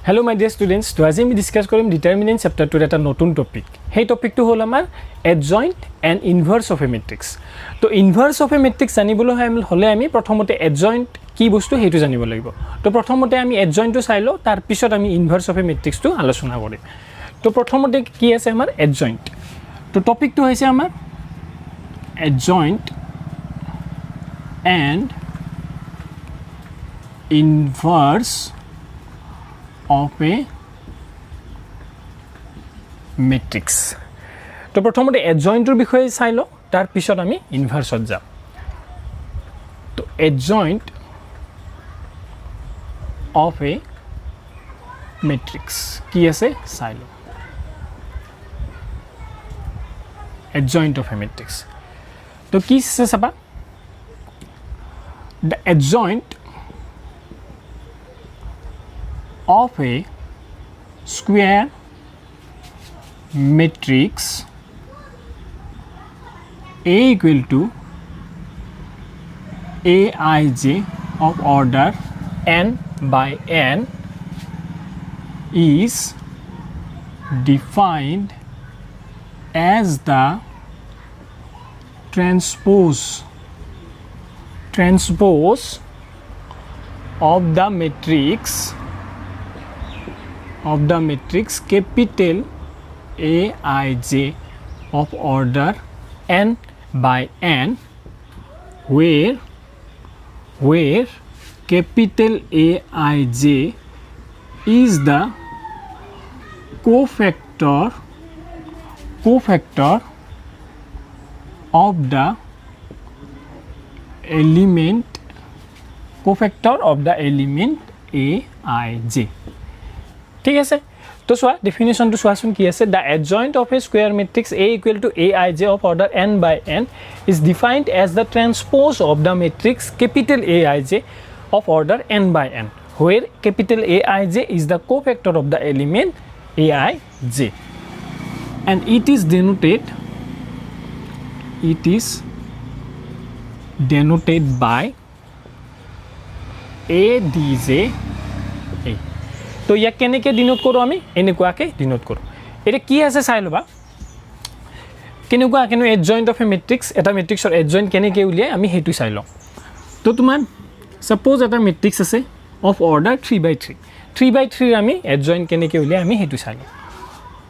Hello my dear students, to আজি আমি discuss কৰিম ডিটাৰমিনেন্ট চ্যাপ্টাৰ 2 এটা নতুন টপিক। সেই টপিকটো হল আমাৰ adjoint and inverse of a matrix। তো inverse of a matrix জানিবলৈ হলে আমি প্ৰথমতে adjoint কি বস্তু হেতু জানিব লাগিব। তো প্ৰথমতে আমি adjoint টো চাই লও, তাৰ পিছত আমি inverse of a matrix টো আলোচনা কৰিম। তো প্ৰথমতে কি আছে আমাৰ adjoint। তো টপিকটো হৈছে আমাৰ adjoint and inverse of a matrix। তো প্ৰথমতে adjointৰ বিষয়ে চাই লও, তাৰ পিছত আমি ইনভাৰ্সত যাম। তো adjoint of a matrix কি আছে চাই লও। adjoint of a matrix তো কি আছে চাবা। the adjoint of a square matrix A equal to Aij of order n by n is defined as the transpose of the matrix capital Aij of order n by n where capital Aij is the cofactor of the element Aij। ঠিক আছে, তো সোয়া ডেফিনিশনটো সোয়াচোন কি আছে। the adjoint of a square matrix A equal to Aij of order n by n is defined as the transpose of the matrix capital Aij of order n by n where capital Aij is the cofactor of the element Aij and it is denoted by Adj A। তো ইয়াক কেনেকৈ denote কৰোঁ আমি, এনেকুৱাকৈ denote কৰোঁ। এতিয়া কি আছে চাই ল'বা, কেনেকুৱা adjoint of a matrix, এটা মেট্ৰিক্সৰ adjoint কেনেকৈ উলিয়াই আমি সেইটো চাই লওঁ। তো তোমাৰ সাপোজ এটা মেট্ৰিক্স আছে অফ অৰ্ডাৰ 3/3 3/3 আমি adjoint কেনেকৈ উলিয়াই আমি সেইটো চাই লওঁ।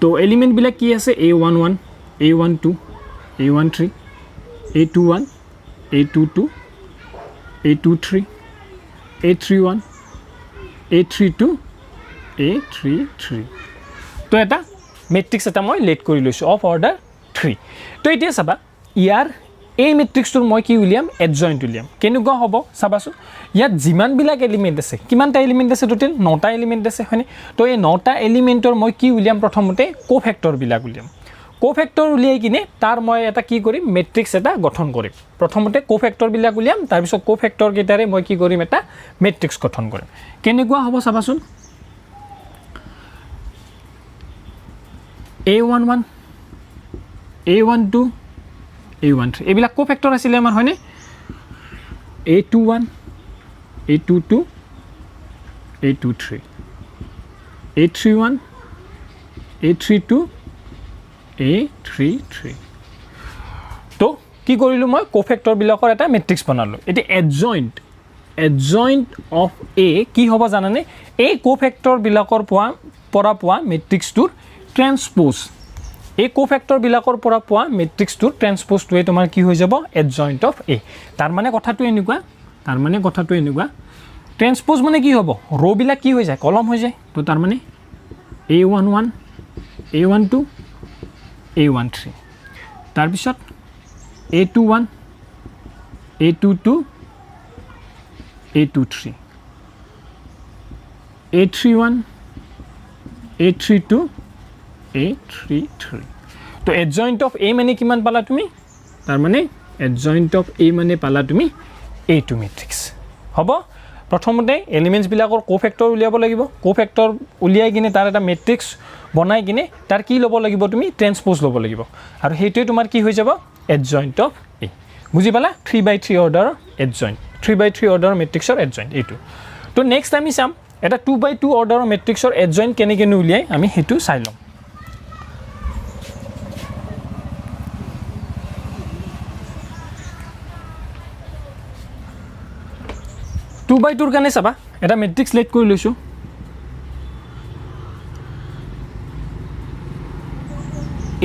তো এলিমেণ্টবিলাক কি আছে A11 A12 A13 A21 A22 A23 A31 A32 A33 তো এটা মেট্ৰিক্স এটা মই লেট কৰি লৈছোঁ অফ অৰ্ডাৰ 3। তো এতিয়া চাবা ইয়াৰ এই মেট্ৰিক্সটোৰ মই কি উলিয়াম adjoint উলিয়াম। কেনেকুৱা হ'ব চাবাচোন, ইয়াত যিমানবিলাক এলিমেণ্ট আছে, কিমানটা এলিমেণ্ট আছে টোটেল 9টা এলিমেণ্ট আছে হয়নে। তো এই 9টা এলিমেণ্টৰ মই কি উলিয়াম, প্ৰথমতে কোফেক্টৰবিলাক উলিয়াম। কোফেক্টৰ উলিয়াই কিনে তাৰ মই এটা কি কৰিম, মেট্ৰিক্স এটা গঠন কৰিম। প্ৰথমতে কোফেক্টৰবিলাক উলিয়াম, তাৰপিছত কোফেক্টৰ কেইটাৰে মই কি কৰিম, এটা মেট্ৰিক্স গঠন কৰিম। কেনেকুৱা হ'ব চাবাচোন, A11 A12 A13 এইবিলাক কোফেক্টৰ আছিলে আমাৰ হয়নে। A21 A22 A23 A31 A32 A33 তো কি কৰিলোঁ, মই কোফেক্টৰবিলাকৰ এটা মেট্ৰিক্স বনালোঁ। এতিয়া adjoint of A কি হ'ব জানানে, এই কোফেক্টৰবিলাকৰ পৰা পোৱা মেট্ৰিক্সটোৰ ট্ৰেন্সপোজ, এই কোফেক্টৰবিলাকৰ পৰা পোৱা মেট্ৰিক্সটোৰ ট্ৰেন্সপোজটোৱে তোমাৰ কি হৈ যাব adjoint of A। তাৰ মানে কথাটো এনেকুৱা, ট্ৰেন্সপোজ মানে কি হ'ব, ৰ'বিলাক কি হৈ যায়, কলম হৈ যায়। তো তাৰ মানে A11 A12 A13 তাৰপিছত A21 A22 A23 A31 A32 A33 তো adjoint of A মানে কিমান পালা তুমি, তাৰ মানে adjoint of A মানে পালা তুমি A2 মেট্ৰিক্স হ'ব। প্ৰথমতে এলিমেণ্টছবিলাকৰ কোফেক্টৰ উলিয়াব লাগিব, কোফেক্টৰ উলিয়াই কিনে তাৰ এটা মেট্ৰিক্স বনাই কিনে তাৰ কি ল'ব লাগিব, তুমি ট্ৰেন্সপোজ ল'ব লাগিব, আৰু সেইটোৱে তোমাৰ কি হৈ যাব adjoint of A। বুজি পালা 3/3 অৰ্ডাৰৰ adjoint 3/3 অৰ্ডাৰৰ মেট্ৰিক্সৰ adjoint এইটো। তো নেক্সট আমি চাম এটা 2x2 অৰ্ডাৰৰ মেট্ৰিক্সৰ এডজইণ্ট কেনেকৈ উলিয়াই আমি সেইটো চাই লওঁ। টু বাই টুৰ কাৰণে চাবা এটা মেট্ৰিক্স লেট কৰি লৈছোঁ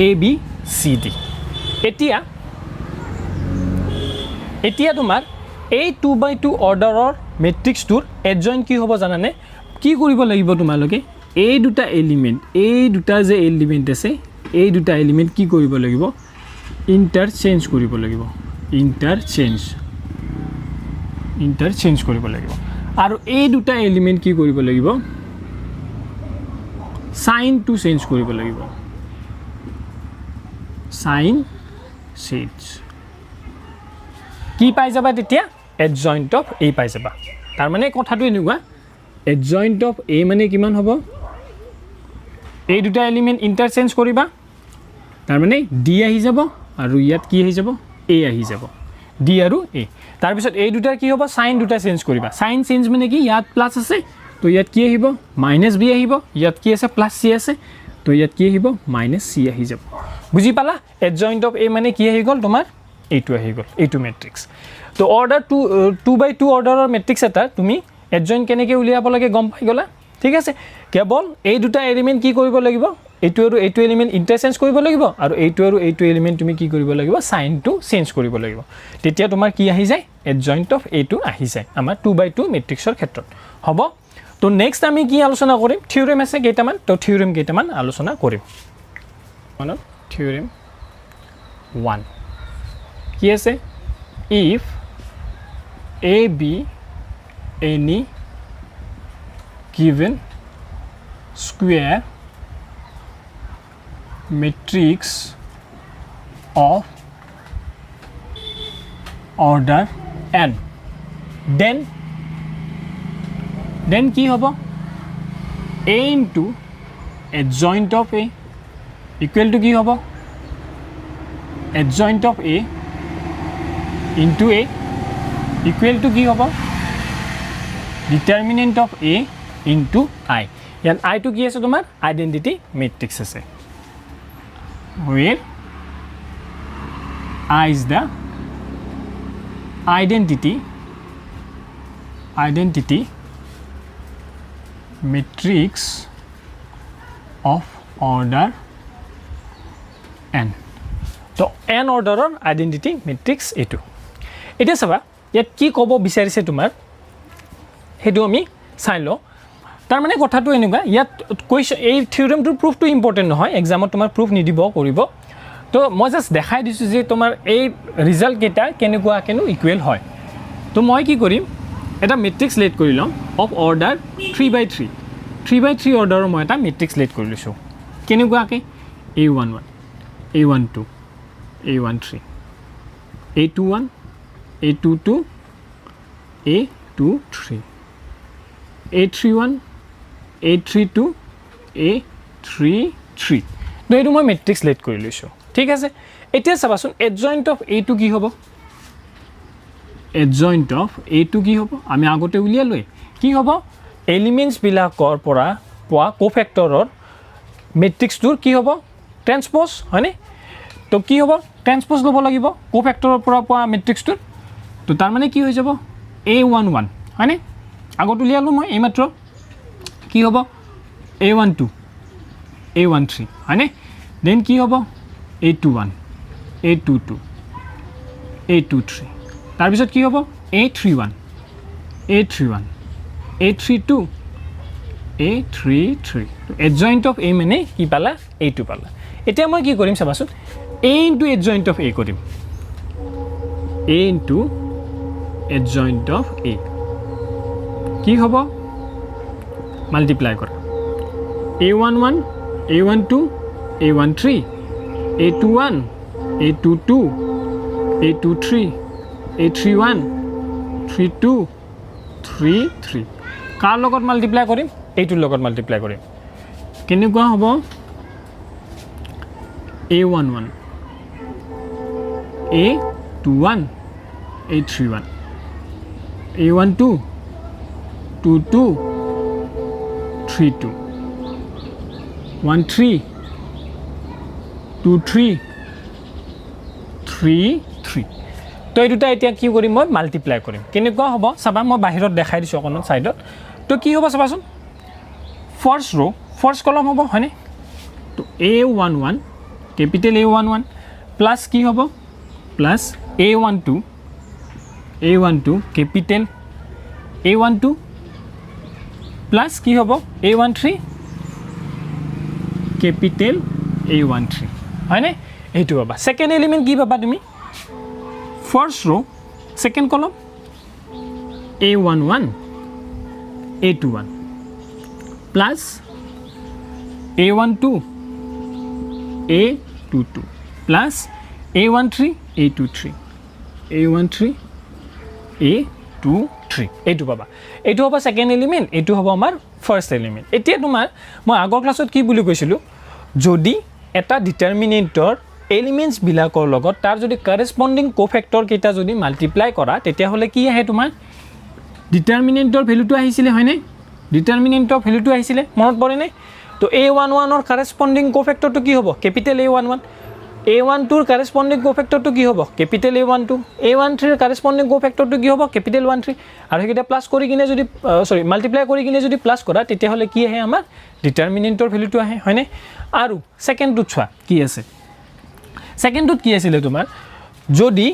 ABCD। এতিয়া তোমাৰ এই 2x2 অৰ্ডাৰৰ মেট্ৰিক্সটোৰ এডজইণ্ট কি হ'ব জানানে? কি কৰিব লাগিব তোমালোকে? এই দুটা যে এলিমেণ্ট আছে এই দুটা এলিমেণ্ট কি কৰিব লাগিব? ইণ্টাৰচেঞ্জ কৰিব লাগিব। ইণ্টাৰচেঞ্জ কৰিব লাগিব। আৰু এই দুটা এলিমেণ্ট কি কৰিব লাগিব? সাইনটো চেঞ্জ কৰিব লাগিব। সাইন চেঞ্জ কি পাই যাবা তেতিয়া? এডজইণ্ট অফ A পাই যাবা। তাৰ মানে কথাটো এনেকুৱা এডজইণ্ট অফ A মানে কিমান হ'ব? এই দুটা এলিমেণ্ট ইণ্টাৰচেঞ্জ কৰিবা তাৰ মানে D আহি যাব আৰু ইয়াত কি আহি যাব? A আহি যাব। D আৰু A। তাৰপিছত এই দুটাৰ কি হ'ব? সাইন দুটা চেঞ্জ কৰিবা। সাইন চেঞ্জ মানে কি? ইয়াত প্লাছ আছে তো ইয়াত কি আহিব? মাইনাছ B আহিব। ইয়াত কি আছে? প্লাছ C আছে তো ইয়াত কি আহিব? মাইনাছ C আহি যাব। বুজি পালা? এডজইণ্ট অফ A মানে কি আহি গ'ল তোমাৰ? এইটো আহি গ'ল, এইটো মেট্ৰিক্স। তো অৰ্ডাৰ 2x2 অৰ্ডাৰৰ মেট্ৰিক্স এটা তুমি এডজইণ্ট কেনেকৈ উলিয়াব লাগে গম পাই গ'লা। ঠিক আছে, কেৱল এই দুটা এলিমেণ্ট কি কৰিব লাগিব? এইটো আৰু এইটো এলিমেণ্ট ইণ্টাৰচেঞ্জ কৰিব লাগিব আৰু এইটো আৰু এইটো এলিমেণ্ট তুমি কি কৰিব লাগিব? সাইনটো চেঞ্জ কৰিব লাগিব। তেতিয়া তোমাৰ কি আহি যায়? এডজইণ্ট অফ A আহি যায় আমাৰ 2x2 মেট্ৰিক্সৰ ক্ষেত্ৰত। হ'ব, তো নেক্সট আমি কি আলোচনা কৰিম? থিওৰেম আছে কেইটামান, তো থিওৰেম কেইটামান আলোচনা কৰিম। থিওৰেম 1 কি আছে? If AB any given square matrix of order n then কি হ'ব? A into adjoint of A equal to কি হ'ব? adjoint of A into A equal to কি হ'ব? determinant of A into I। ইয়াত I টো কি আছে তোমাৰ? আইডেণ্টিটি মেট্ৰিক্স আছে। where I is the identity matrix of order n। তো n অৰ্ডাৰৰ আইডেণ্টিটি মেট্ৰিক্স এইটো। এতিয়া চাবা ইয়াত কি ক'ব বিচাৰিছে তোমাৰ সেইটো আমি চাই লওঁ। তাৰমানে কথাটো এনেকুৱা ইয়াত কুৱেশ্যন এই থিওৰেমটোৰ প্ৰুফটো ইম্পৰ্টেণ্ট নহয়, এক্সামত তোমাৰ প্ৰুফ নিদিব কৰিব। তো মই জাষ্ট দেখাই দিছোঁ যে তোমাৰ এই ৰিজাল্টকেইটা কেনেকুৱাকেনো ইকুৱেল হয়। তো মই কি কৰিম? এটা মেট্ৰিক্স লেট কৰি ল'ম অফ অৰ্ডাৰ 3x3 অৰ্ডাৰৰ মই এটা মেট্ৰিক্স লেট কৰি লৈছোঁ। কেনেকুৱাকৈ? A11 A12 A13 A21 A22 A23 A31 A32 A33 তো এইটো মই মেট্ৰিক্স লেট কৰি লৈছোঁ। ঠিক আছে, এতিয়া চাবাচোন এডজইণ্ট অফ A কি হ'ব? এডজইণ্ট অফ A কি হ'ব? আমি আগতে উলিয়ালোৱে। কি হ'ব? এলিমেণ্টছবিলাকৰ পৰা পোৱা কোফেক্টৰৰ মেট্ৰিক্সটোৰ কি হ'ব? ট্ৰেন্সপ'জ হয়নে? তো কি হ'ব? ট্ৰেন্সপ'জ ল'ব লাগিব কোফেক্টৰৰ পৰা পোৱা মেট্ৰিক্সটোৰ। তো তাৰমানে কি হৈ যাব? A11 হয়নে? আগত উলিয়ালোঁ মই এইমাত্ৰ। কি হ'ব? A12 A13 হয়নে? দেন কি হ'ব? A21 A22 A23 তাৰপিছত কি হ'ব? A31 A32 A33। এডজইণ্ট of A মানে কি পালা? এইটো পালা। এতিয়া মই কি কৰিম চাবাচোন, A into adjoint of A কৰিম। A into adjoint of A কি হ'ব? মাল্টিপ্লাই কৰা। A11 A12 A13 A21 A22 A23 A31 32 33 কাৰ লগত মাল্টিপ্লাই কৰিম? এইটোৰ লগত মাল্টিপ্লাই কৰিম। কেনেকুৱা হ'ব? A11 A21 A31 A12 22 3 2 1 3 2 3 3 3 তো এই দুটা এতিয়া কি কৰিম মই মাল্টিপ্লাই কৰিম কেনেকুৱা হ'ব চাবা মই বাহিৰত দেখাই দিছোঁ অকণমান সাইডত তো কি হ'ব চাবাচোন ফাৰ্স্ট ৰো ফাৰ্স্ট কলম হ'ব হয়নে তো A11 ক্যাপিটেল A11 প্লাস কি হ'ব plus A12 capital A12 plus কি হ'ব A13 ক্যাপিটেল A13 হয়নে এইটো পাবা সেকেন্ড এলিমেন্ট কি পাবা তুমি first row second column A11 A21 plus A12 A22 plus A13 A23 A13 A23 এইটো পাবা এইটো হ'ব সেকেন্ড এলিমেন্ট এইটো হ'ব আমাৰ ফাৰ্স্ট এলিমেন্ট এতিয়া তোমাৰ মই আগৰ ক্লাছত কি বুলি কৈছিলো যদি এটা ডিটাৰমিনেন্টৰ এলিমেন্টস বিলাকৰ লগত তাৰ যদি কৰেসপন্ডিং কোফেক্টৰ কেইটা যদি মাল্টিপ্লাই কৰা তেতিয়া হলে কি আহে তোমাৰ ডিটাৰমিনেন্টৰ ভ্যালুটো আহিছিলে হয়নে ডিটাৰমিনেন্টৰ ভ্যালুটো আহিছিলে মনত পৰেনে তো A11 ৰ কৰেসপন্ডিং কোফেক্টৰটো কি হ'ব ক্যাপিটেল A11 A12 ৰ কৰেসপন্ডিং কোফেক্টৰটো কি হ'ব ক্যাপিটেল A12 A13 ৰ কৰেসপন্ডিং কোফেক্টৰটো কি হ'ব ক্যাপিটেল 13 আৰু হেকিটা প্লাস কৰি কিনে যদি সৰি মাল্টিপ্লাই কৰি কিনে যদি প্লাস কৰা তেতিয়া হলে কি আহে আমাৰ ডিটাৰমিনেন্টৰ ভ্যালুটো আহে হয়নে আৰু সেকেন্ডটো ছোৱা কি আছে সেকেন্ডত কি আছিল তোমাৰ যদি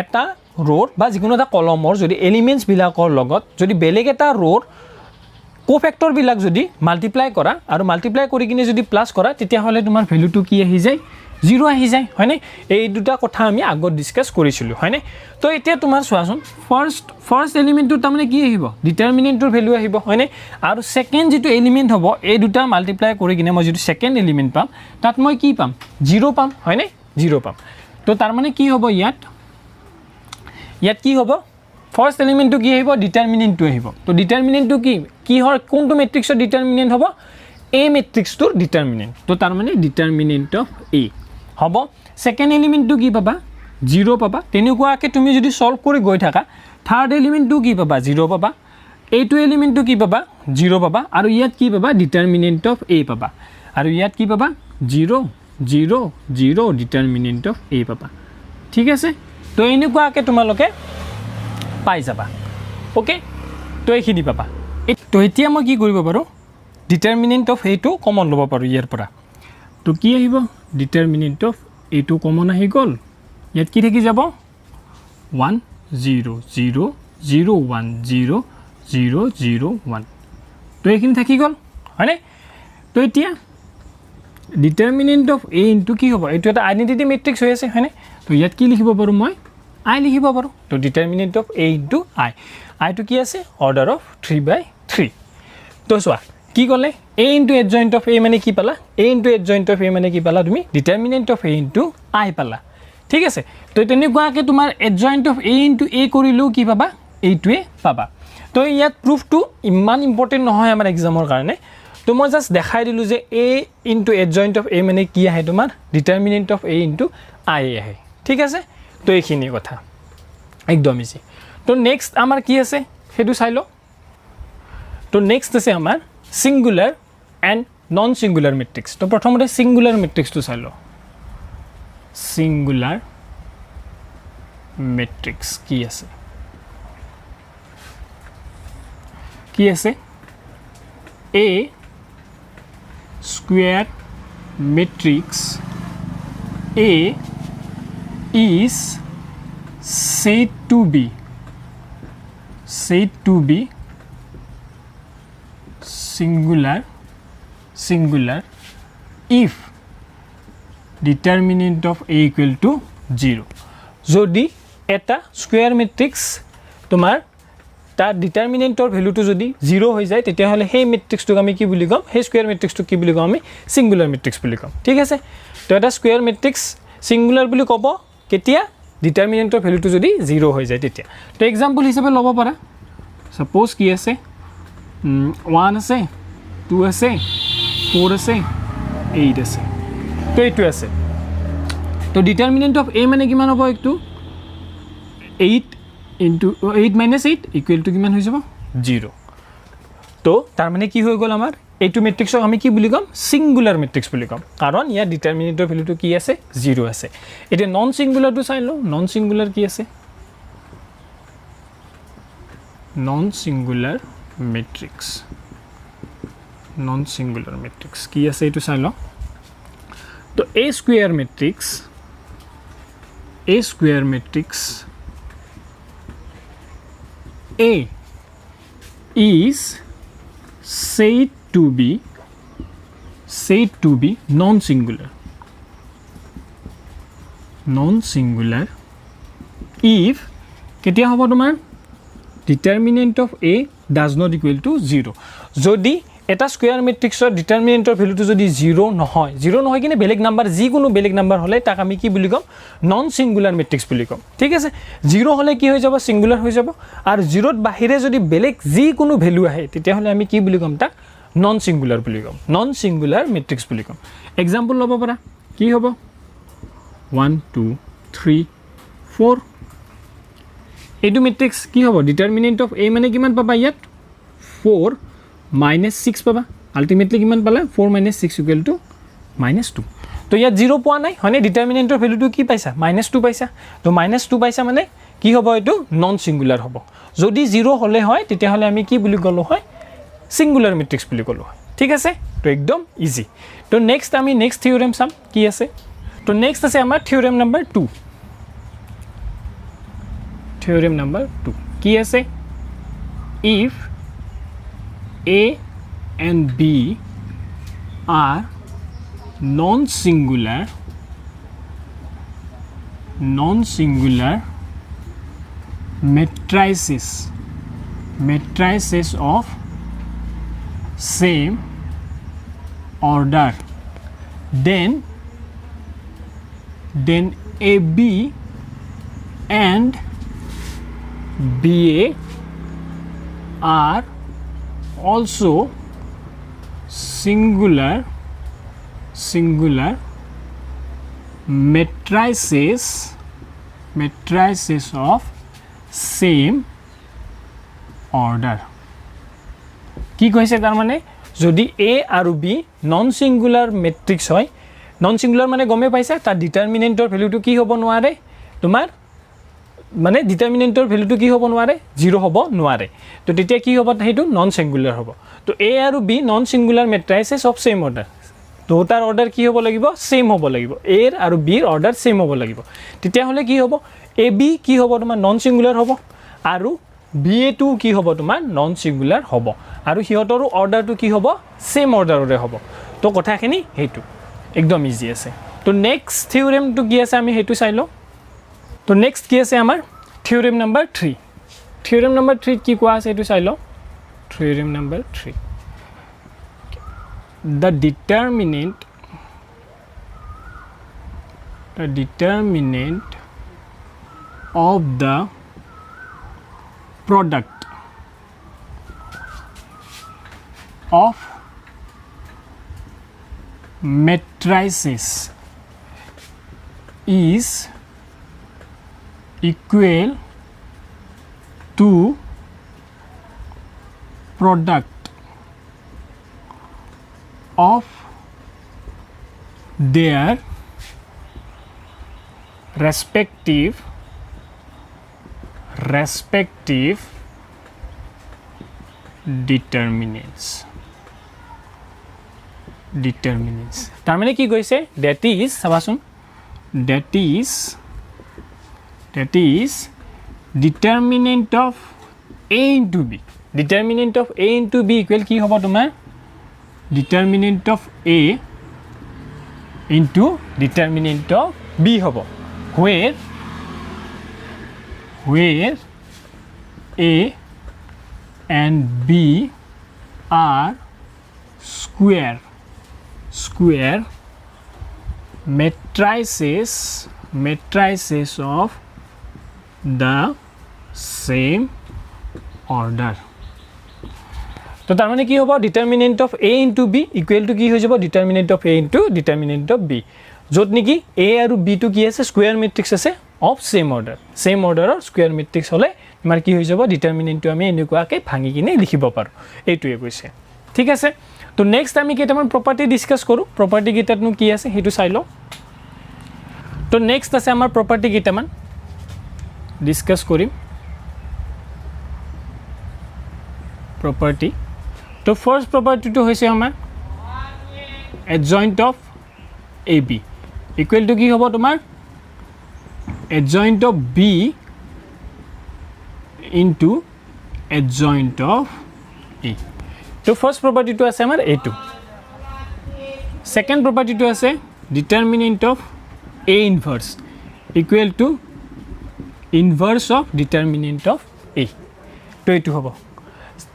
এটা ৰোৰ বা যিকোনো এটা কলমৰ যদি এলিমেন্টস বিলাকৰ লগত যদি বেলেগ এটা ৰোৰ কোফেক্টৰ বিলাক যদি মাল্টিপ্লাই কৰা আৰু মাল্টিপ্লাই কৰি কিনে যদি প্লাস কৰা তেতিয়া হলে তোমাৰ ভ্যালুটো কি আহি যায় 0 আহি যায় হয়নে এই দুটা কথা আমি আগত ডিসকাস কৰিছিলো হয়নে তো এতিয়া তোমাৰ চোৱাচোন ফাৰ্স্ট এলিমেন্টটো তাৰমানে কি আহিব ডিটাৰমিনেন্টৰ ভ্যালু আহিব হয়নে আৰু সেকেন্ড যেটো এলিমেন্ট হ'ব এই দুটা মাল্টিপ্লাই কৰি কিনে মই যেটো সেকেন্ড এলিমেন্ট পাম তাত মই কি পাম 0 পাম হয়নে 0 পাম তো তাৰ মানে কি হ'ব ইয়াত কি হ'ব ফার্স্ট এলিমেন্টটো কি আহিব ডিটারমিনেন্টটো আহিব তো ডিটারমিনেন্টটো কি হয় কোনটো ম্যাট্ৰিক্সৰ ডিটাৰমিনেন্ট হ'ব A ম্যাট্ৰিক্সটোৰ ডিটাৰমিনেন্ট তো তাৰ মানে ডিটারমিনেন্ট অফ A হ'ব সেকেন্ড এলিমেন্টটো কি পাবা 0 পাবা তেনেকুৱাকে তুমি যদি সলভ কৰি গৈ থাকা থার্ড এলিমেন্টটো কি পাবা 0 পাবা এইটো এলিমেন্টটো কি পাবা 0 পাবা আৰু ইয়াত কি পাবা ডিটাৰমিনেন্ট অফ A পাবা আৰু ইয়াত কি পাবা 0 0 0 ডিটাৰমিনেন্ট অফ A পাবা ঠিক আছে তো এনেকুৱাকে তোমালোকে পাই যাবা ওকে তো এইখিনি পাবা তো এতিয়া মই কি কৰিব পাৰো ডিটাৰমিনেন্ট অফ A টো কমন লব পাৰো ইয়াৰ পৰা তো কি আহিব ডিটারমিনেন্ট অফ A টো কমন আহি গল ইয়াত কি থাকি যাব 1 0 0 0 1 0 0 0 1 তো এইখিনি থাকি গল হয়নে তো এতিয়া ডিটারমিনেন্ট অফ A ইনটু কি হ'ব এটো এটা আইডেন্টিটি ম্যাট্ৰিক্স হৈ আছে হয়নে তো ইয়াত কি লিখিব পাৰো মই I লিখিব পাৰো তো ডিটাৰমিনেন্ট অফ A ইনটু I টো কি আছে অৰ্ডাৰ অফ 3/3 তো সোৱা কি কলে A into adjoint of A মানে কি পালা A into adjoint of A মানে কি পালা তুমি determinant of A into I পালা ঠিক আছে তো তেনেকুৱাকে তোমাৰ adjoint of A into A কৰিলো কি পাবা এইটোৱে পাবা তো ইয়াত প্ৰুফটো ইমান ইম্পৰ্টেন্ট নহয় আমাৰ এক্সামৰ কাৰণে তো মই জাস্ট দেখাই দিলো যে A into adjoint of A মানে কি আহে তোমাৰ determinant of A into I আহে ঠিক আছে তো এইখিনি কথা একদম ইজি তো নেক্সট আমাৰ কি আছে হেতু চাইলো তো নেক্সট আছে আমাৰ singular and non singular matrix তো প্রথমতে সিঙ্গুলার ম্যাট্রিক্স তো চাইলো সিঙ্গুলার ম্যাট্রিক্স কি আছে A square matrix A is said to be singular if determinant of A equal to 0 যদি এটা স্কয়ার ম্যাট্রিক্স তোমার তার ডিটাৰমিনেন্টৰ ভ্যালুটো যদি 0 হৈ যায় তেতিয়া হলে সেই ম্যাট্ৰিক্সটোক আমি কি বুলি কম সেই স্কয়াৰ ম্যাট্ৰিক্সটো কি বুলি কম আমি সিঙ্গুলাৰ ম্যাট্ৰিক্স বুলি কম ঠিক আছে তো এটা স্কয়াৰ ম্যাট্ৰিক্স সিঙ্গুলাৰ বুলি কব কেতিয়া ডিটাৰমিনেন্টৰ ভ্যালুটো যদি 0 হৈ যায় তেতিয়া তো एग्जांपल হিচাপে লব পাৰা সাপোজ কি আছে 1 আছে 2 আছে 4 আছে 8 আছে তো এইটো আছে তো ডিটারমিনেন্ট অফ A মানে কিমান হ'ব একটু 8 into 8 minus 8 equal to কিমান হৈ যাব 0 তো তাৰ মানে কি হৈ গ'ল আমাৰ এইটো মেট্ৰিক্সক আমি কি বুলি ক'ম সিঙ্গুলাৰ মেট্ৰিক্স বুলি ক'ম কাৰণ ইয়াৰ ডিটাৰমিনেন্টৰ ভ্যালুটো কি আছে 0 আছে এতিয়া নন সিঙ্গুলাৰটো চাই লও নন সিঙ্গুলাৰ কি আছে নন সিঙ্গুলাৰ মেট্ৰিক্স কি আছে এইটো চাই লও তো a square matrix A is said to be non-singular if কেতিয়া হ'ব তোমাৰ determinant of A does not equal to 0 যদি এটা স্কয়াৰ মেট্ৰিক্সৰ ডিটাৰমিনেন্টৰ ভ্যালুটো যদি 0 নহয় কিনে বেলেগ নাম্বাৰ যিকোনো বেলেগ নাম্বাৰ হলে তাক আমি কি বুলি কম নন সিঙ্গুলাৰ মেট্ৰিক্স বুলি কম ঠিক আছে 0 হলে কি হৈ যাব সিঙ্গুলাৰ হৈ যাব আৰু 0 ৰ বাহিৰে যদি বেলেগ যিকোনো ভ্যালু আহে তেতিয়া হলে আমি কি বুলি কম তাক নন সিঙ্গুলাৰ বুলি কম নন সিঙ্গুলাৰ মেট্ৰিক্স বুলি কম এক্সাম্পল লব পাৰা কি হ'ব 1 2 3 4 এইটো মেট্ৰিক্স কি হ'ব ডিটাৰমিনেন্ট অফ A মানে কিমান পাবা ইয়াত 4 -6 পাবা আলটিমেটলি কিমান পালা 4 - 6 = -2 তো ইয়াত 0 পোৱা নাই হয়নে ডিটাৰমিনেন্টৰ ভ্যালুটো কি পাইছা -2 পাইছা তো -2 পাইছা মানে কি হ'ব এটো নন সিঙ্গুলাৰ হ'ব যদি 0 হলে হয় তেতিয়া হলে আমি কি বুলি কলো হয় সিঙ্গুলাৰ মেট্ৰিক্স বুলি কলো হয় ঠিক আছে তো একদম ইজি তো নেক্সট আমি নেক্সট থিওৰেম চাম কি আছে তো নেক্সট আছে আমাৰ থিওৰেম নাম্বাৰ 2 কি আছে if A and B are non-singular matrices of same order then AB and BA are also singular matrices of same order কি কৈছে তাৰ মানে যদি A আৰু B নন সিঙ্গুলাৰ মেট্ৰিক্স হয় নন সিঙ্গুলাৰ মানে গমে পাইছা তাৰ ডিটাৰমিনেন্টৰ ভ্যালুটো কি হ'ব নোৱাৰে তোমাৰ মানে ডিটাৰমিনেন্টৰ ভ্যালুটো কি হ'ব নোৱাৰে 0 হ'ব নোৱাৰে তো তেতিয়া কি হ'ব হেতু নন সিঙ্গুলাৰ হ'ব তো A আৰু B non singular matrices of same order তো তাৰ অৰ্ডাৰ কি হ'ব লাগিব সেম হ'ব লাগিব A আৰু B ৰ অৰ্ডাৰ সেম হ'ব লাগিব তেতিয়া হলে কি হ'ব AB কি হ'ব তোমাৰ নন সিঙ্গুলাৰ হ'ব আৰু BA2 কি হ'ব তোমাৰ নন সিঙ্গুলাৰ হ'ব আৰু হিয়তৰ অৰ্ডাৰটো কি হ'ব সেম অৰ্ডাৰৰে হ'ব তো কথাখিনি হেতু একদম ইজি আছে তো নেক্সট থিওৰেমটো কি আছে আমি হেতু চাই লও তো নেক্সট কি আছে আমাৰ থিওৰেম নাম্বাৰ 3 কি কোৱা আছে এটো চাই লও theorem number 3 the determinant of the product of matrices is equal to product of their respective determinants তাৰ মানে কি কৈছে that is চাবাচোন that is determinant of A into B equal কি হ'ব তোমাৰ determinant of A into determinant of B হ'ব where A and B are square matrices of the same order তো তাৰ মানে কি হ'ব determinant of A into B equal to কি হৈ যাব determinant of A into determinant of B যত নেকি A আৰু B টু কি আছে স্কয়াৰ মেট্ৰিক্স আছে of same order or square matrix হলে আমাৰ কি হৈ যাব ডিটাৰমিনেণ্টটো আমি এনেকুৱাকৈ ভাঙি কিনে লিখিব পাৰোঁ এইটোৱে কৈছে ঠিক আছে তো নেক্সট আমি কেইটামান প্ৰপাৰ্টি ডিছকাছ কৰোঁ প্ৰপাৰ্টি কেইটাতনো কি আছে সেইটো চাই লওঁ তো নেক্সট আছে আমাৰ প্ৰপাৰ্টি কেইটামান ডিছকাছ কৰিম প্ৰপাৰ্টি তো ফাৰ্ষ্ট প্ৰপাৰ্টিটো হৈছে আমাৰ adjoint of AB equal to কি হ'ব তোমাৰ adjoint of B into adjoint of A তো ফাৰ্ষ্ট প্ৰপাৰ্টিটো আছে আমাৰ এইটো সেকেন্ড প্ৰপাৰ্টিটো আছে determinant of A inverse equal to inverse of determinant of A তো এইটো হ'ব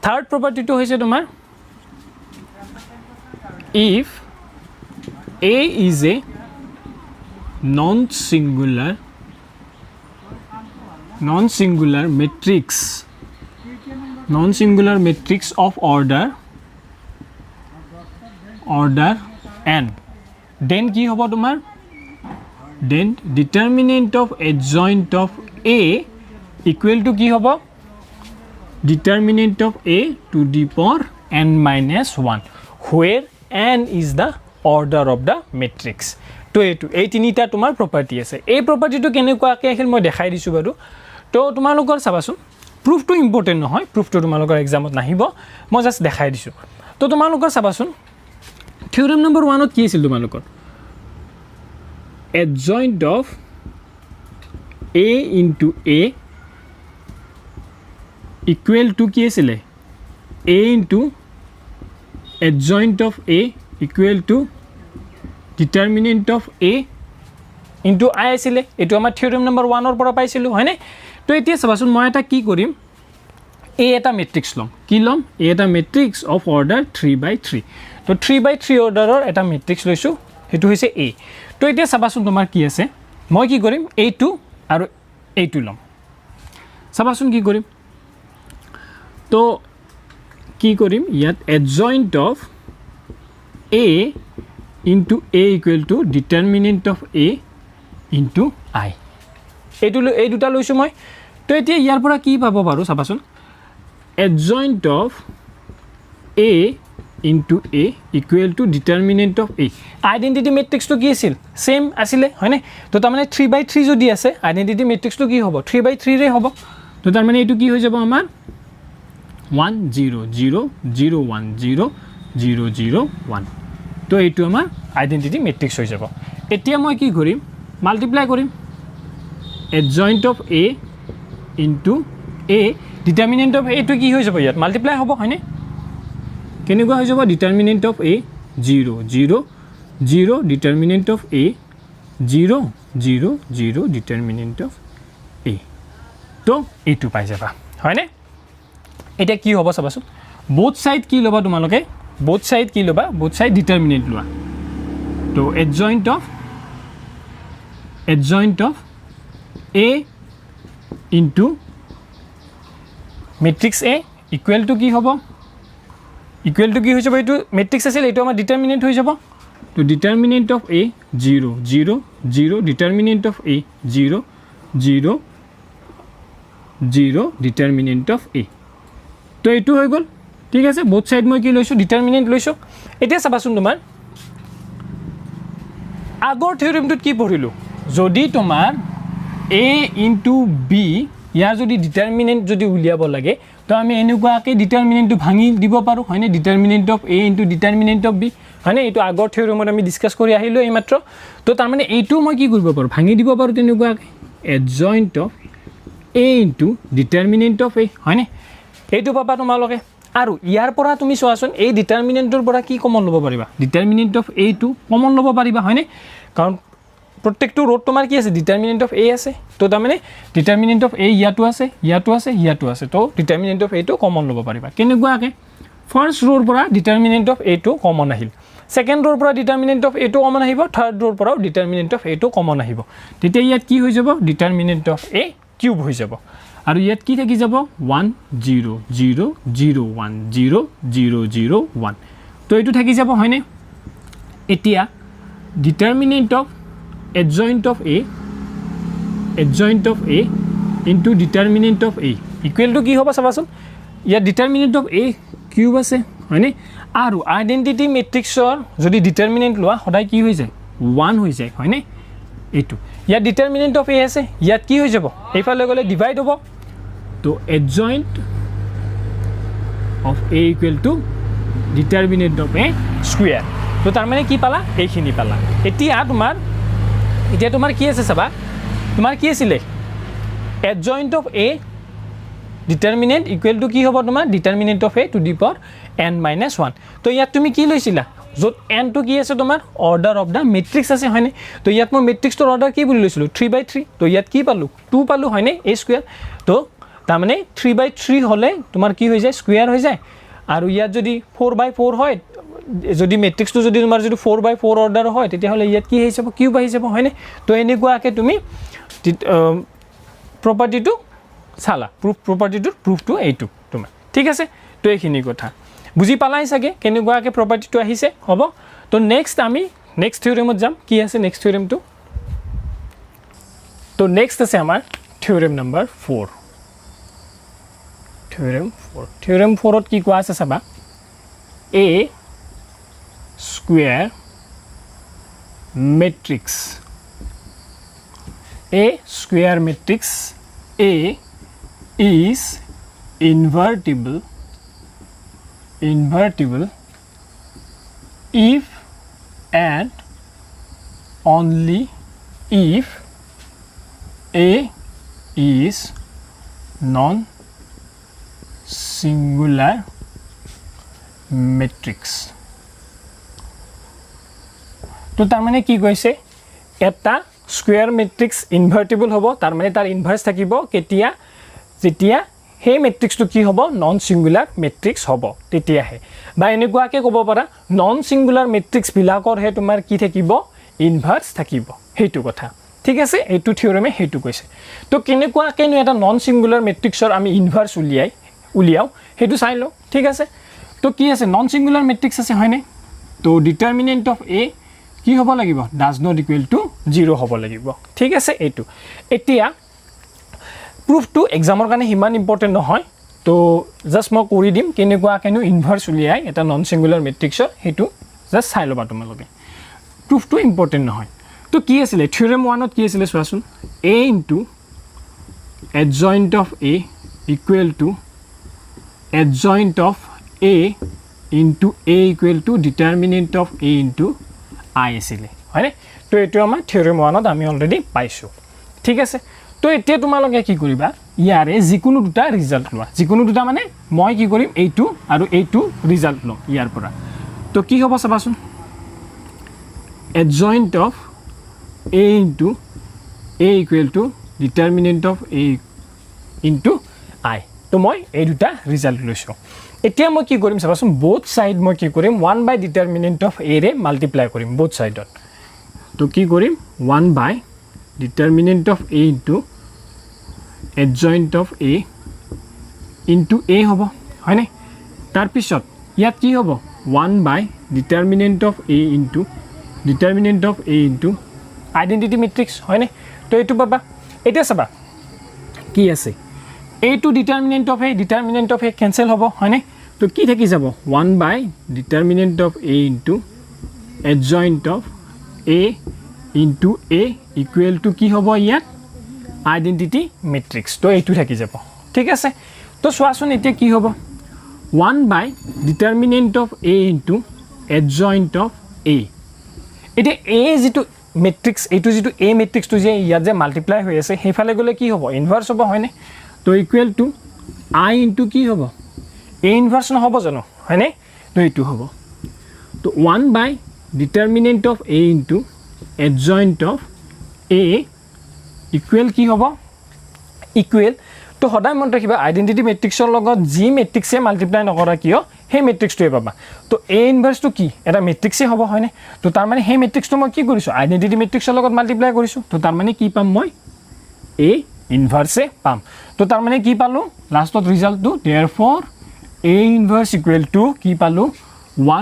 থাৰ্ড প্ৰপাৰ্টিটো হৈছে তোমাৰ if A is a non-singular matrix of order n then কি হ'ব তোমাৰ then determinant of adjoint of A equal to কি হ'ব determinant of A to the power n minus 1 where n is the order of the matrix তো এই তিনিটা তোমাৰ property আছে এই প্ৰপাৰ্টিটো কেনেকুৱাকৈ এখন মই দেখাই দিছোঁ বাৰু তো তোমালোকৰ চাবাচোন প্ৰুফটো ইম্পৰ্টেণ্ট নহয় প্ৰুফটো তোমালোকৰ এক্সামত নাহিব মই জাষ্ট দেখাই দিছোঁ তো তোমালোকৰ চাবাচোন থিওৰেম নম্বৰ 1 ত কি আছিল তোমালোকৰ adjoint of A into A equal to কি আছিলে A into adjoint of A equal to determinant of A into I আছিলে এটো আমাৰ থিওৰেম নম্বৰ 1 ৰ পৰা পাইছিলো হয়নে তো এতিয়া চাবাচোন মই এটা কি কৰিম A এটা ম্যাট্ৰিক্স লম কি লম A এটা ম্যাট্ৰিক্স অফ অৰ্ডাৰ 3/3 তো 3/3 অৰ্ডাৰৰ এটা ম্যাট্ৰিক্স লৈছো হেতু হৈছে A তো এতিয়া চাবাচোন তোমাৰ কি আছে মই কি কৰিম A2 আৰু A2 লম চাবাচোন কি কৰিম তো কি কৰিম ইয়াত adjoint of A into A equal to determinant of A into I এই দুটা লৈছো মই তো এতিয়া ইয়াৰ পৰা কি পাব পাৰো চাবাচোন adjoint of A into A equal to determinant of A identity ম্যাট্ৰিক্সটো কি আছিল সেম আছিল হয়নে তো তাৰ মানে 3/3 যদি আছে আইডেন্টিটি ম্যাট্ৰিক্সটো কি হ'ব 3/3 ৰে হ'ব তো তাৰ মানে এটো কি হৈ যাব আমাৰ 1 0 0 0 1 0 0 0 1 তো এইটো আমাৰ আইডেন্টিটি ম্যাট্ৰিক্স হৈ যাব এতিয়া মই কি কৰিম মাল্টিপ্লাই কৰিম adjoint of A into A determinant of A to কি হৈ যাব ইয়াত মাল্টিপ্লাই হ'ব হয়নে কেনেকুৱা হৈ যাব determinant of A 0 0 0 determinant of A 0 0 0 determinant of A তো এইটো পাই যাবা হয়নে এটা কি হ'ব চাবাচোন both side কি লবা তোমালোকে both side কি লবা both side determinant লোৱা তো adjoint of A into matrix A equal to কি হ'ব equal to কি হৈ যাব এইটো matrix আছিল এইটো আমাৰ determinant হৈ যাব তো determinant of A 0 0 0 determinant of A 0 0 0 determinant of A তো এইটো হৈ গল ঠিক আছে both side মই কি লৈছো determinant লৈছো এতিয়া চাবাচোন তোমাৰ আগৰ থিওৰেমটোত কি পঢ়িলো যদি তোমাৰ A into B ইয়াৰ যদি ডিটাৰমিনেন্ট যদি উলিয়াব লাগে তো আমি এনেকুৱাকে ডিটাৰমিনেন্টটো ভাঙি দিব পাৰো হয়নে determinant of A into determinant of B হয়নে এইটো আগৰ থিওৰেমত আমি ডিসকাস কৰি আহিলো এইমাত্ৰ তো তাৰ মানে এইটো মই কি কৰিব পাৰো ভাঙি দিব পাৰো তেনেকুৱাকে adjoint of A into determinant of A হয়নে এইটো পাবা তোমালোকে আৰু ইয়াৰ পৰা তুমি চোৱাচোন এই ডিটাৰমিনেন্টৰ পৰা কি কমন ল'ব পাৰিবা ডিটাৰমিনেন্ট অফ A টো কমন ল'ব পাৰিবা হয়নে কাৰণ প্ৰত্যেকটো ৰোড তোমাৰ কি আছে ডিটাৰমিনেন্ট অফ A আছে তো তাৰ মানে ডিটাৰমিনেন্ট অফ A ইয়াটো আছে তো ডিটাৰমিনেন্ট অফ A টো কমন ল'ব পাৰিবা কেনেকুৱাকে ফাৰ্স্ট ৰোৰ পৰা ডিটাৰমিনেন্ট অফ A টো কমন আহিল সেকেন্ড ৰোৰ পৰা ডিটাৰমিনেন্ট অফ A টো কমন আহিব থাৰ্ড ৰোৰ পৰা ডিটাৰমিনেন্ট অফ A টো কমন আহিব তেতিয়া ইয়াত কি হৈ যাব ডিটাৰমিনেন্ট অফ A কিউব হৈ যাব আৰু ইয়াত কি থাকি যাব 1 0 0 0 1 0 0 0 1 তো এইটো থাকি যাব হয়নে এতিয়া determinant of adjoint of A into determinant of A equal to কি হ'ব চাবাচোন ইয়াত ডিটাৰমিনেণ্ট অফ এ কিউব আছে হয়নে আৰু আইডেণ্টিটি মেট্ৰিক্সৰ যদি ডিটাৰমিনেণ্ট লোৱা সদায় কি হৈ যায় 1 হৈ যায় হয়নে এইটো ইয়াত ডিটাৰমিনেণ্ট অফ এ আছে ইয়াত কি হৈ যাব এইফালে গ'লে ডিভাইড হ'ব তো adjoint of A equal to determinant of A square তো তাৰমানে কি পালা এইখিনি পালা এতিয়া তোমাৰ কি আছে চাবা তোমাৰ কি আছিলে adjoint of A determinant equal to কি হ'ব তোমাৰ determinant of A to the power n-1 তো ইয়াত তুমি কি লৈছিলা য'ত nটো কি আছে তোমাৰ অৰ্ডাৰ অফ দ্য মেট্ৰিক্স আছে হয়নে তো ইয়াত মই মেট্ৰিক্সটোৰ অৰ্ডাৰ কি বুলি লৈছিলোঁ 3/3 তো ইয়াত কি পালোঁ 2 পালোঁ হয়নে এ স্কুৱেৰ তো তাৰমানে 3/3 হ'লে তোমাৰ কি হৈ যায় স্কুৱেৰ হৈ যায় আৰু ইয়াত যদি 4/4 হয় যদি মেট্ৰিক্সটো যদি তোমাৰ যদি 4/4 অৰ্ডাৰ হয় তেতিয়াহ'লে ইয়াত কি আহি যাব কিউব আহি যাব হয়নে তো এনেকুৱাকৈ তুমি প্ৰপাৰ্টিটো চালা প্ৰপাৰ্টিটোৰ প্ৰুফটো এইটো তোমাৰ ঠিক আছে তো এইখিনি কথা বুজি পালাই চাগে কেনেকুৱাকৈ প্ৰপাৰ্টিটো আহিছে হ'ব তো আমি নেক্সট থিওৰেমত যাম কি আছে নেক্সট থিওৰেমটো তো নেক্সট আছে আমাৰ থিওৰেম নম্বৰ 4 থিওৰেম 4ত কি কোৱা আছে চাবা a square matrix A is invertible if and only if A is non-singular matrix. তো তাৰমানে কি কৈছে এটা স্কুৱেৰ মেট্ৰিক্স ইনভাৰ্টিবল হ'ব তাৰমানে তাৰ ইনভাৰ্স থাকিব কেতিয়া যেতিয়া সেই মেট্ৰিক্সটো কি হ'ব নন সিঙ্গুলাৰ মেট্ৰিক্স হ'ব তেতিয়াহে বা এনেকুৱাকৈ ক'ব পাৰা নন সিঙ্গুলাৰ মেট্ৰিক্সবিলাকৰহে তোমাৰ কি থাকিব ইনভাৰ্স থাকিব সেইটো কথা ঠিক আছে এইটো থিওৰেমে সেইটো কৈছে তো কেনেকুৱাকৈনো এটা নন সিঙ্গুলাৰ মেট্ৰিক্সৰ আমি ইনভাৰ্স উলিয়াও সেইটো চাই লওঁ ঠিক আছে তো কি আছে নন সিঙ্গুলাৰ মেট্ৰিক্স আছে হয়নে তো ডিটাৰমিনেণ্ট অফ এ কি হ'ব লাগিব ডাজ নট ইকুৱেল টু 0 হ'ব লাগিব ঠিক আছে এইটো এতিয়া প্ৰুফটো এক্সামৰ কাৰণে ইমান ইম্পৰ্টেণ্ট নহয় তো জাষ্ট মই কৰি দিম কেনেকুৱাকৈনো ইনভাৰ্স উলিয়াই এটা নন সিঙ্গুলাৰ মেট্ৰিক্সৰ সেইটো জাষ্ট চাই ল'বা তোমালোকে প্ৰুফটো ইম্পৰ্টেণ্ট নহয় তো কি আছিলে থিওৰেম 1ত কি আছিলে চোৱাচোন a into adjoint of a equal to adjoint of a into a equal to determinant of a into i আছিলে হয়নে তো এইটো আমাৰ থিওৰেম 1ত আমি অলৰেডি পাইছোঁ ঠিক আছে তো এতিয়া তোমালোকে কি কৰিবা ইয়াৰে যিকোনো দুটা ৰিজাল্ট লোৱা যিকোনো দুটা মানে মই কি কৰিম এইটো আৰু এইটো ৰিজাল্ট লম ইয়াৰ পৰা তো কি হ'ব চাবাচোন adjoint of a into a equal to determinant of a into i তো মই এই দুটা ৰিজাল্ট লৈছোঁ এতিয়া মই কি কৰিম চাবাচোন বোথ সাইড মই কি কৰিম 1 বাই ডিটাৰমিনেণ্ট অফ a ৰে মাল্টিপ্লাই কৰিম বোথ সাইডত তো কি কৰিম 1 by determinant of a into adjoint of a into a হ'ব হয়নে তাৰপিছত ইয়াত কি হ'ব 1 by determinant of a into determinant of a into identity matrix হয়নে তো এইটো পাবা এতিয়া চাবা কি আছে এইটো ডিটাৰমিনেণ্ট অফ a কেনসেল হ'ব হয়নে তো কি থাকি যাব 1 by determinant of a into adjoint of a into a equal to কি হ'ব ইয়াত আইডেণ্টিটি মেট্ৰিক্স তো এইটো থাকি যাব ঠিক আছে তো চোৱাচোন এতিয়া কি হ'ব 1 by determinant of a into adjoint of a এতিয়া a যিটো মেট্ৰিক্স এইটো যিটো a মেট্ৰিক্সটো যে ইয়াত যে মাল্টিপ্লাই হৈ আছে সেইফালে গ'লে কি হ'ব ইনভাৰ্স হ'ব হয়নে তো ইকুৱেল টু i ইনটু কি হ'ব a ইনভাৰ্স নহ'ব জানো হয়নে তো এইটো হ'ব তো 1 by determinant of a into adjoint of a equal কি হ'ব ইকুৱেল তো সদায় মনত ৰাখিবা আইডেণ্টিটি মেট্ৰিক্সৰ লগত যি মেট্ৰিক্সে মাল্টিপ্লাই নকৰা কিয় সেই মেট্ৰিক্সটোৱে পাবা তো a ইনভাৰ্সটো কি এটা মেট্ৰিক্সে হ'ব হয়নে তো তাৰমানে সেই মেট্ৰিক্সটো মই কি কৰিছোঁ আইডেণ্টিটি মেট্ৰিক্সৰ লগত মাল্টিপ্লাই কৰিছোঁ তো তাৰমানে কি পাম মই a ইনভাৰ্সে পাম তো তাৰমানে কি পালোঁ লাষ্টত ৰিজাল্টটো therefore a inverse equal to কি পালোঁ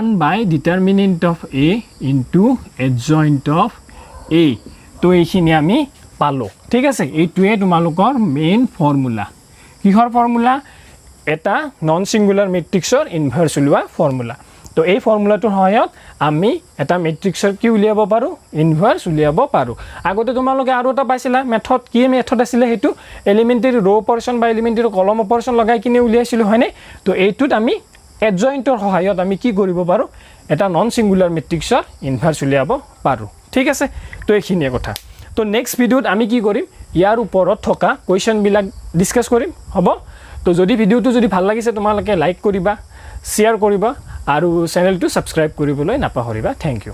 1 by determinant of a into adjoint of a তো এইখিনি আমি পালোঁ ঠিক আছে এইটোৱে তোমালোকৰ মেইন ফৰ্মুলা কিহৰ ফৰ্মুলা এটা নন সিঙ্গুলাৰ মেট্ৰিক্সৰ ইনভাৰ্স উলিওৱা ফৰ্মুলা তো এই ফৰ্মুলাটোৰ সহায়ত আমি এটা মেট্ৰিক্সৰ কি উলিয়াব পাৰোঁ ইনভাৰ্স উলিয়াব পাৰোঁ আগতে তোমালোকে আৰু এটা পাইছিলা মেথড কি মেথড আছিলে সেইটো এলিমেণ্টাৰী ৰ' অপাৰেশ্যন বা এলিমেণ্টাৰী কলম অপাৰেশ্যন লগাই কিনে উলিয়াইছিলোঁ হয়নে তো এইটোত আমি এডজইণ্টৰ সহায়ত আমি কি কৰিব পাৰোঁ এটা নন সিঙ্গুলাৰ মেট্ৰিক্সৰ ইনভাৰ্স উলিয়াব পাৰোঁ ঠিক আছে তো এইখিনিয়ে কথা তো নেক্সট ভিডিঅ'ত আমি কি কৰিম ইয়াৰ ওপৰত থকা কুৱেশ্যনবিলাক ডিছকাছ কৰিম হ'ব তো যদি ভিডিঅ'টো যদি ভাল লাগিছে তোমালোকে লাইক কৰিবা শ্বেয়াৰ কৰিবা আৰু চেনেলটো ছাবস্ক্ৰাইব কৰিবলৈ নাপাহৰিবা থেংক ইউ